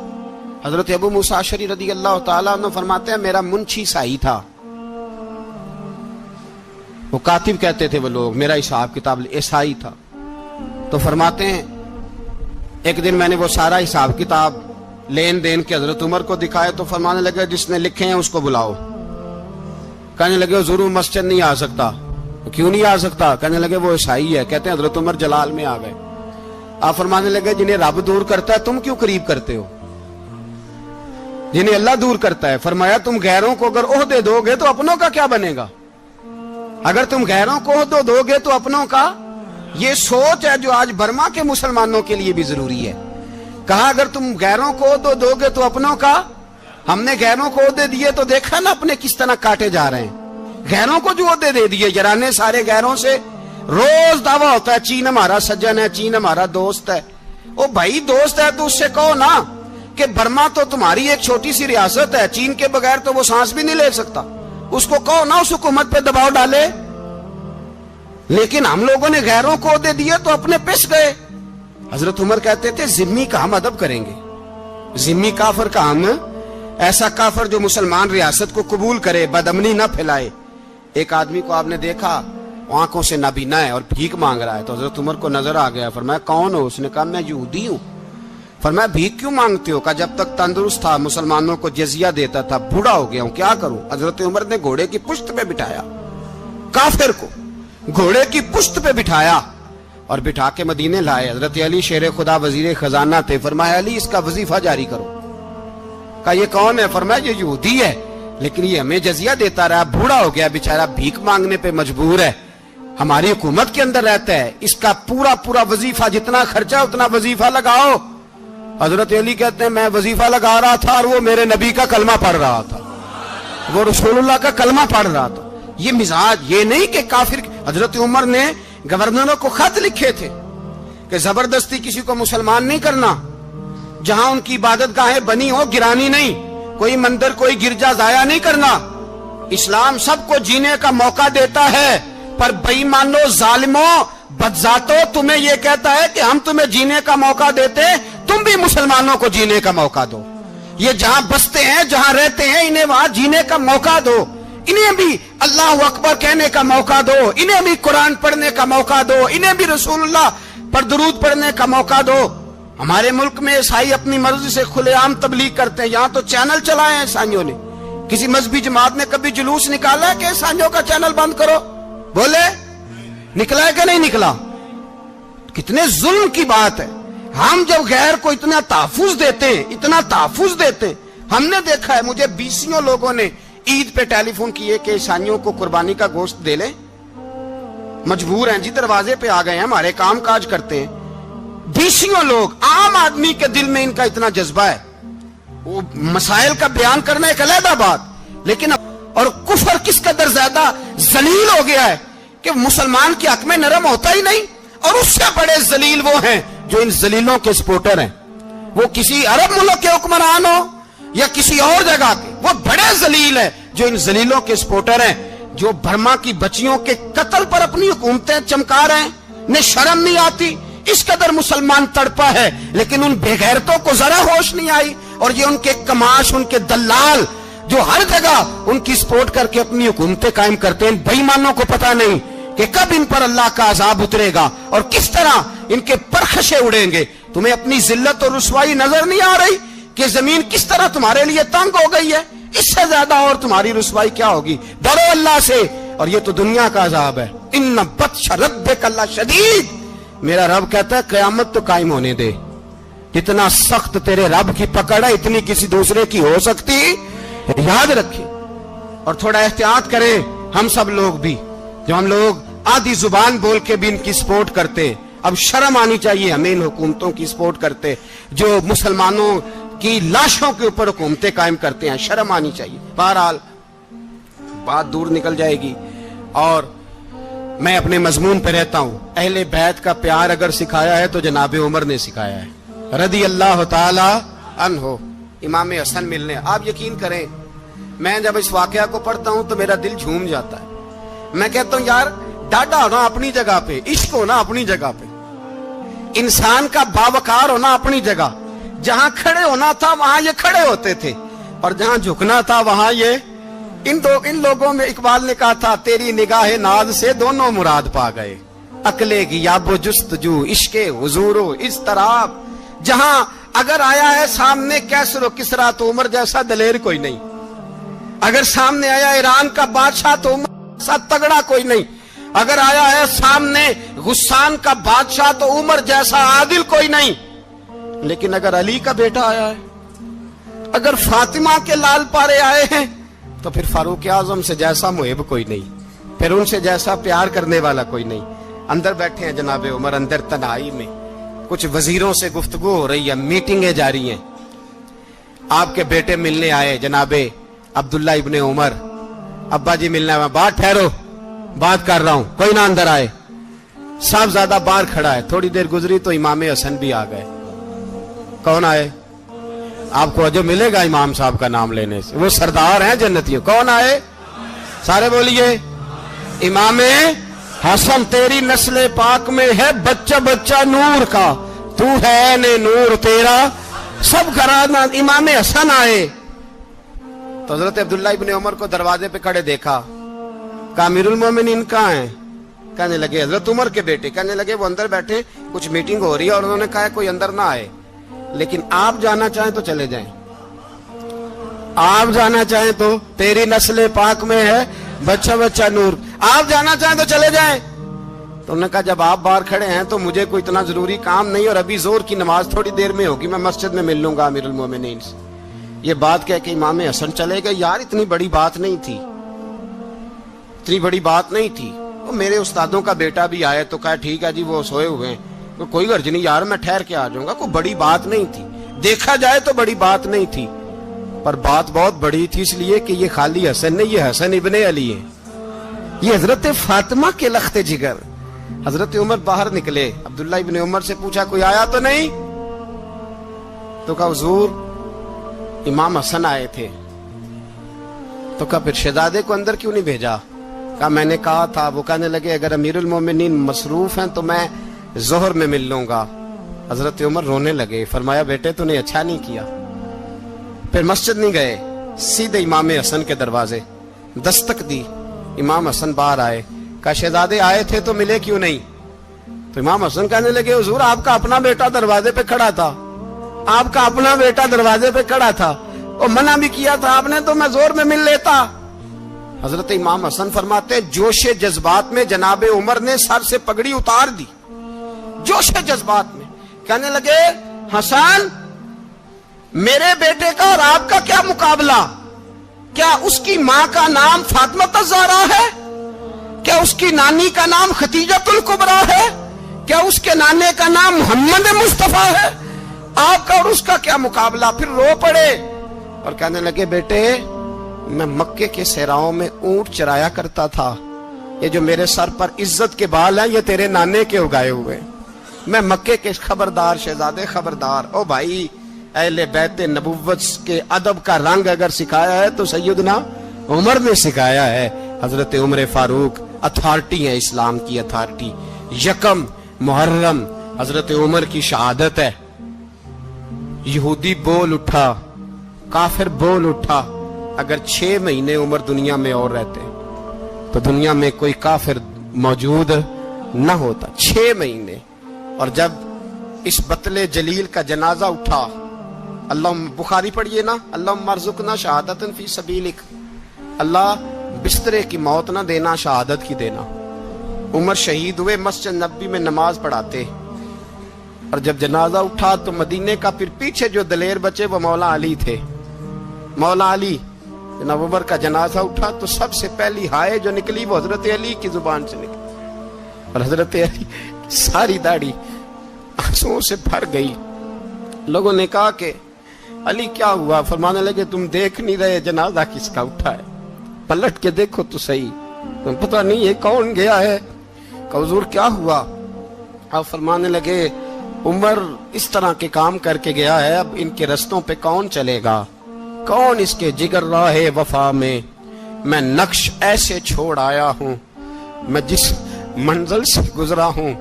S3: حضرت ابو موسیٰ اشعری رضی اللہ تعالیٰ عنہ فرماتے ہیں میرا منشی عیسائی تھا وہ کاتب کہتے تھے وہ لوگ میرا حساب کتاب عیسائی تھا تو فرماتے ہیں ایک دن میں نے وہ سارا حساب کتاب لین دین کے حضرت عمر کو دکھائے تو فرمانے لگے جس نے لکھے ہیں اس کو بلاؤ کہنے لگے ضرور مسجد نہیں آ سکتا کیوں نہیں آ سکتا کہنے لگے وہ عیسائی ہے کہتے ہیں حضرت عمر جلال میں آ گئے آپ فرمانے لگے جنہیں رب دور کرتا ہے تم کیوں قریب کرتے ہو جنہیں اللہ دور کرتا ہے فرمایا تم غیروں کو اگر عہدے دو گے تو اپنوں کا کیا بنے گا اگر تم غیروں کو عہدے دو گے تو اپنوں کا یہ سوچ ہے جو آج برما کے مسلمانوں کے لیے بھی ضروری ہے کہا اگر تم غیروں کو عہدے دو گے تو اپنوں کا ہم نے غیروں کو عہدے دیے تو دیکھا نا اپنے کس طرح کاٹے جا رہے ہیں غیروں کو جو عہدے دے دیے یرانے سارے غیروں سے روز دعویٰ ہوتا ہے چین ہمارا سجن ہے چین ہمارا دوست ہے او بھائی دوست ہے تو اس سے کہو نا کہ برما تو تمہاری ایک چھوٹی سی ریاست ہے چین کے بغیر تو وہ سانس بھی نہیں لے سکتا اس کو کہو نا اس حکومت پہ دباؤ ڈالے لیکن ہم لوگوں نے غیروں کو عہدے دیے تو اپنے پس گئے حضرت عمر کہتے تھے ذمی کا ہم ادب کریں گے ذمی کافر کا ہم ایسا کافر جو مسلمان ریاست کو قبول کرے بدامنی نہ پھیلائے ایک آدمی کو آپ نے دیکھا آنکھوں سے نابینا ہے اور بھیک مانگ رہا ہے تو حضرت عمر کو نظر آ گیا فرمایا کون ہو اس نے کہا میں یہودی ہوں فرمایا بھیک کیوں مانگتے ہو کہا جب تک تندرست تھا مسلمانوں کو جزیہ دیتا تھا بوڑھا ہو گیا ہوں کیا کروں حضرت عمر نے گھوڑے کی پشت پہ بٹھایا کافر کو گھوڑے کی پشت پہ بٹھایا اور بٹھا کے مدینے لائے حضرت علی شیر خدا وزیر خزانہ تھے فرمایا علی اس کا وظیفہ جاری کرو کہا یہ کون ہے فرمایا یہ یہودی ہے لیکن یہ ہمیں جزیہ دیتا رہا بوڑھا ہو گیا بیچارہ بھیک مانگنے پہ مجبور ہے ہماری حکومت کے اندر رہتا ہے اس کا پورا وظیفہ جتنا خرچہ اتنا وظیفہ لگاؤ حضرت علی کہتے ہیں میں وظیفہ لگا رہا تھا اور وہ میرے نبی کا کلمہ پڑھ رہا تھا وہ رسول اللہ کا کلمہ پڑھ رہا تھا یہ مزاج یہ نہیں کہ کافر حضرت عمر نے گورنروں کو خط لکھے تھے کہ زبردستی کسی کو مسلمان نہیں کرنا جہاں ان کی عبادت گاہیں بنی ہو گرانی نہیں کوئی مندر کوئی گرجا ضائع نہیں کرنا اسلام سب کو جینے کا موقع دیتا ہے پر بے ایمانو ظالموں بدذاتوں تمہیں یہ کہتا ہے کہ ہم تمہیں جینے کا موقع دیتے تم بھی مسلمانوں کو جینے کا موقع دو یہ جہاں بستے ہیں جہاں رہتے ہیں انہیں وہاں جینے کا موقع دو انہیں بھی اللہ اکبر کہنے کا موقع دو انہیں بھی قرآن پڑھنے کا موقع دو انہیں بھی رسول اللہ پر درود پڑھنے کا موقع دو ہمارے ملک میں عیسائی اپنی مرضی سے کھلے عام تبلیغ کرتے ہیں یہاں تو چینل چلائے ہیں عیسائیوں نے کسی مذہبی جماعت نے کبھی جلوس نکالا ہے کہ عیسائیوں کا چینل بند کرو بولے نکلا ہے کہ نہیں نکلا کتنے ظلم کی بات ہے ہم جب غیر کو اتنا تحفظ دیتے ہم نے دیکھا ہے مجھے 20 لوگوں نے عید پہ ٹیلی فون کیے کہ عیسائیوں کو قربانی کا گوشت دے لیں مجبور ہیں جی دروازے پہ آ گئے ہیں ہمارے کام کاج کرتے ہیں 20 لوگ عام آدمی کے دل میں ان کا اتنا جذبہ ہے وہ مسائل کا بیان کرنا ایک علیحدہ بات لیکن اور کفر کس قدر زیادہ ذلیل ہو گیا ہے کہ مسلمان کے حق میں نرم ہوتا ہی نہیں. اور اس سے بڑے ذلیل وہ ہیں جو ان ذلیلوں کے سپورٹر ہیں. وہ کسی عرب ملک کے حکمران ہو یا کسی اور جگہ کے, وہ بڑے ذلیل ہیں جو ان ذلیلوں کے سپورٹر ہیں, جو برما کی بچیوں کے قتل پر اپنی حکومتیں چمکا رہے ہیں. انہیں شرم نہیں آتی. اس قدر مسلمان تڑپا ہے, لیکن ان بے غیرتوں کو ذرا ہوش نہیں آئی. اور یہ ان کے کماش, ان کے دلال جو ہر جگہ ان کی سپورٹ کر کے اپنی حکومتیں قائم کرتے ہیں, بے ایمانوں کو پتہ نہیں کہ کب ان پر اللہ کا عذاب اترے گا اور کس طرح ان کے پرخشے اڑیں گے. تمہیں اپنی ذلت اور رسوائی نظر نہیں آ رہی کہ زمین کس طرح تمہارے لیے تنگ ہو گئی ہے؟ اس سے زیادہ اور تمہاری رسوائی کیا ہوگی؟ ڈرو اللہ سے. اور یہ تو دنیا کا عذاب ہے. ان بطش ربک لشدید. میرا رب کہتا ہے قیامت تو قائم ہونے دے. جتنا سخت تیرے رب کی پکڑ ہے اتنی کسی دوسرے کی ہو سکتی. یاد رکھیں اور تھوڑا احتیاط کریں ہم سب لوگ بھی, جو ہم لوگ آدھی زبان بول کے بھی ان کی سپورٹ کرتے. اب شرم آنی چاہیے ہمیں ان حکومتوں کی سپورٹ کرتے جو مسلمانوں کی لاشوں کے اوپر حکومتیں قائم کرتے ہیں. شرم آنی چاہیے. بہرحال بات دور نکل جائے گی اور میں اپنے مضمون پہ رہتا ہوں. اہل بیت کا پیار اگر سکھایا ہے تو جناب عمر نے سکھایا ہے رضی اللہ تعالی عنہ. امام حسن ملنے, آپ یقین کریں میں جب اس واقعہ کو پڑھتا ہوں تو میرا دل جھوم جاتا ہے. میں کہتا ہوں یار ڈاڈا ہونا اپنی جگہ پہ, عشق ہونا اپنی جگہ پہ, انسان کا باوقار ہونا اپنی جگہ. جہاں کھڑے ہونا تھا وہاں یہ کھڑے ہوتے تھے, اور جہاں جھکنا تھا وہاں یہ ان لوگوں میں اقبال نے کہا تھا تیری نگاہ ناز سے دونوں مراد پا گئے. عقلے کی یاب و جستجو, عشق حضور و اضطراب. جہاں اگر آیا ہے سامنے کیسر و کسرا تو عمر جیسا دلیر کوئی نہیں. اگر سامنے آیا ایران کا بادشاہ تو عمر جیسا تگڑا کوئی نہیں. اگر آیا ہے سامنے غسان کا بادشاہ تو عمر جیسا عادل کوئی نہیں. لیکن اگر علی کا بیٹا آیا ہے, اگر فاطمہ کے لال پارے آئے ہیں تو پھر فاروق اعظم سے جیسا محب کوئی نہیں, پھر ان سے جیسا پیار کرنے والا کوئی نہیں. اندر بیٹھے ہیں جناب عمر, اندر تنہائی میں کچھ وزیروں سے گفتگو ہو رہی ہے, میٹنگیں جاری ہیں. آپ کے بیٹے ملنے آئے جناب عبداللہ ابن عمر. ابا جی ملنے آئے. بات ٹھہرو, بات کر رہا ہوں, کوئی نہ اندر آئے. صاحب زیادہ باہر کھڑا ہے. تھوڑی دیر گزری تو امام حسن بھی آ گئے. کون آئے؟ آپ کو جو ملے گا امام صاحب کا نام لینے سے, وہ سردار ہیں جنتیوں. کون آئے؟ سارے بولیے. امام حسن تیری نسل پاک میں ہے بچہ بچہ نور کا, تو ہے نے نور تیرا سب گھرانہ. امام حسن آئے تو حضرت عبداللہ ابن عمر کو دروازے پہ کھڑے دیکھا. کہا امیر المومنین کہاں ہیں؟ کہنے لگے حضرت عمر کے بیٹے. کہنے لگے وہ اندر بیٹھے, کچھ میٹنگ ہو رہی ہے, اور انہوں نے کہا کوئی اندر نہ آئے, لیکن آپ جانا چاہیں تو چلے جائیں. آپ جانا چاہیں تو تیری نسل پاک میں ہے بچہ بچہ نور, آپ جانا چاہیں تو چلے جائیں. تو انہوں نے کہا جب آپ باہر کھڑے ہیں تو مجھے کوئی اتنا ضروری کام نہیں, اور ابھی زور کی نماز تھوڑی دیر میں ہوگی, میں مسجد میں مل لوں گا امیر المومنین سے. یہ بات کہہ کہ امام حسن چلے گئے. یار اتنی بڑی بات نہیں تھی, اتنی بڑی بات نہیں تھی. وہ میرے استادوں کا بیٹا بھی آئے تو کہا ٹھیک ہے جی وہ سوئے ہوئے ہیں, کوئی غرض نہیں یار میں ٹھہر کے آ جاؤں گا. کوئی بڑی بات نہیں تھی, دیکھا جائے تو بڑی بات نہیں تھی, پر بات بہت بڑی تھی اس لیے کہ یہ خالی حسن نہیں, یہ حسن ابن علی ہے, یہ حضرت فاطمہ کے لخت جگر. حضرت عمر باہر نکلے. عبداللہ ابن عمر سے پوچھا کوئی آیا تو نہیں؟ تو کہا حضور امام حسن آئے تھے. تو کہا پھر شہزادے کو اندر کیوں نہیں بھیجا؟ کہا میں نے کہا تھا. وہ کہنے لگے اگر امیر المومنین مصروف ہیں تو میں ظہر میں مل لوں گا. حضرت عمر رونے لگے. فرمایا بیٹے تو نے اچھا نہیں کیا. پھر مسجد نہیں گئے, سیدھے امام حسن کے دروازے دستک دی. امام حسن باہر آئے. کہا شہزادے آئے تھے تو ملے کیوں نہیں؟ تو امام حسن کہنے لگے حضور آپ کا اپنا بیٹا دروازے پہ کھڑا تھا, آپ کا اپنا بیٹا دروازے پہ کھڑا تھا, اور منع بھی کیا تھا آپ نے, تو میں زور میں مل لیتا. حضرت امام حسن فرماتے جوش جذبات میں جناب عمر نے سر سے پگڑی اتار دی, جوش جذبات میں. کہنے لگے حسن میرے بیٹے کا اور آپ کا کیا مقابلہ؟ کیا اس کی ماں کا نام فاطمہ الزہرا ہے؟ کیا اس کی نانی کا نام ختیجۃ الکبریٰ ہے؟ کیا اس کے نانے کا نام محمد مصطفیٰ ہے؟ آپ کا اور اس کا کیا مقابلہ؟ پھر رو پڑے اور کہنے لگے بیٹے میں مکے کے صحراؤں میں اونٹ چرایا کرتا تھا, یہ جو میرے سر پر عزت کے بال ہیں یہ تیرے نانے کے اگائے ہوئے. میں مکے کے خبردار شہزادے خبردار. او بھائی اہل بیت نبوت کے ادب کا رنگ اگر سکھایا ہے تو سیدنا عمر نے سکھایا ہے. حضرت عمر فاروق اتھارٹی ہے، اسلام کی اتھارٹی. یکم محرم حضرت عمر کی شہادت ہے. یہودی بول اٹھا، کافر بول اٹھا. اگر 6 مہینے عمر دنیا میں اور رہتے تو دنیا میں کوئی کافر موجود نہ ہوتا. 6 مہینے. اور جب اس بطل جلیل کا جنازہ اٹھا، اللہ بخاری پڑھیے نا، اللہم ارزقنا شہادت فی سبیلک، اللہ بسترے کی موت نہ دینا، شہادت کی دینا. عمر شہید ہوئے، مسجد نبی میں نماز پڑھاتے. اور جب جنازہ اٹھا تو مدینے کا پھر پیچھے جو دلیر بچے وہ مولا علی تھے. مولا علی، جناب عمر کا جنازہ اٹھا تو سب سے پہلی ہائے جو نکلی وہ حضرت علی کی زبان سے نکلی. اور حضرت علی ساری داڑھی آنسوؤں سے بھر گئی. لوگوں نے کہا کہ علی کیا ہوا؟ فرمانے لگے تم دیکھ نہیں رہے جنازہ کس کا اٹھا ہے؟ پلٹ کے دیکھو تو صحیح، تم پتہ نہیں یہ کون گیا ہے؟ کہ حضور کیا ہوا؟ آپ فرمانے لگے عمر اس طرح کے کام کر کے گیا ہے، اب ان کے رستوں پہ کون چلے گا؟ کون اس کے جگر راہ وفا میں؟ میں نقش ایسے چھوڑ آیا ہوں، میں جس منزل سے گزرا ہوں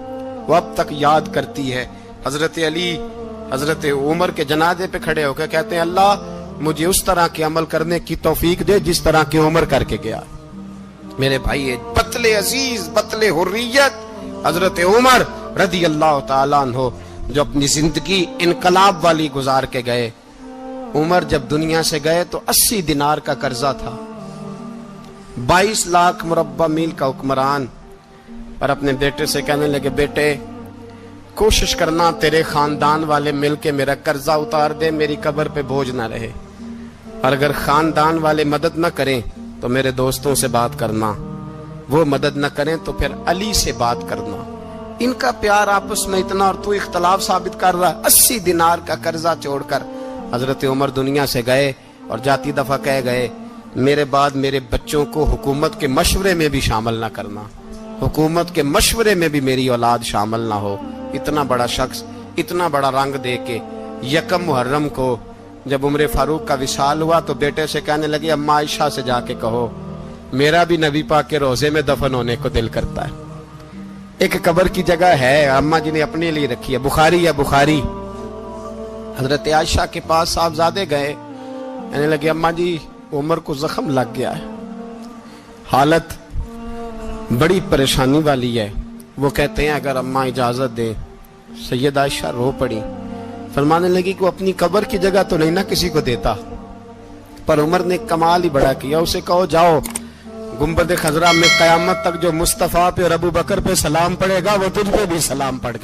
S3: وہ اب تک یاد کرتی ہے. حضرت علی حضرت عمر کے جنازے پہ کھڑے ہو کے کہتے ہیں اللہ مجھے اس طرح کے عمل کرنے کی توفیق دے جس طرح کے عمر کر کے گیا. میرے بھائی بطل عزیز، بطل حریت حضرت عمر رضی اللہ تعالیٰ عنہ جو اپنی زندگی انقلاب والی گزار کے گئے. عمر جب دنیا سے گئے تو 80 دینار کا قرضہ تھا. 22 لاکھ مربع میل کا حکمران. پر اپنے بیٹے سے کہنے لگے بیٹے کوشش کرنا تیرے خاندان والے مل کے میرا قرضہ اتار دے، میری قبر پہ بوجھ نہ رہے. اور اگر خاندان والے مدد نہ کریں تو میرے دوستوں سے بات کرنا، وہ مدد نہ کریں تو پھر علی سے بات کرنا. ان کا پیار آپس میں اتنا اور تو اختلاف ثابت کر رہا. 80 دینار کا قرضہ چھوڑ کر حضرت عمر دنیا سے گئے اور جاتی دفعہ کہہ گئے میرے بعد میرے بچوں کو حکومت کے مشورے میں بھی شامل نہ کرنا، حکومت کے مشورے میں بھی میری اولاد شامل نہ ہو. اتنا بڑا شخص اتنا بڑا رنگ دے کے یکم محرم کو جب عمر فاروق کا وصال ہوا تو بیٹے سے کہنے لگے اماں عائشہ سے جا کے کہو میرا بھی نبی پاک کے روزے میں دفن ہونے کو دل کرتا ہے. ایک قبر کی جگہ ہے اماں جی نے اپنے لیے رکھی ہے، بخاری ہے بخاری. حضرت عائشہ کے پاس صاحبزادے گئے، کہنے لگے اماں جی عمر کو زخم لگ گیا ہے، حالت بڑی پریشانی والی ہے. وہ کہتے ہیں اگر اماں اجازت دیں. سید عائشہ رو پڑی، فرمانے لگی کہ وہ اپنی قبر کی جگہ تو نہیں نہ کسی کو دیتا. پر عمر نے کمال ہی بڑا کیا، اسے کہو جاؤ گنبد خضرا میں قیامت تک جو مصطفیٰ پہ اور ابو بکر پہ سلام پڑے گا وہ تجھ پہ بھی سلام پڑے گا.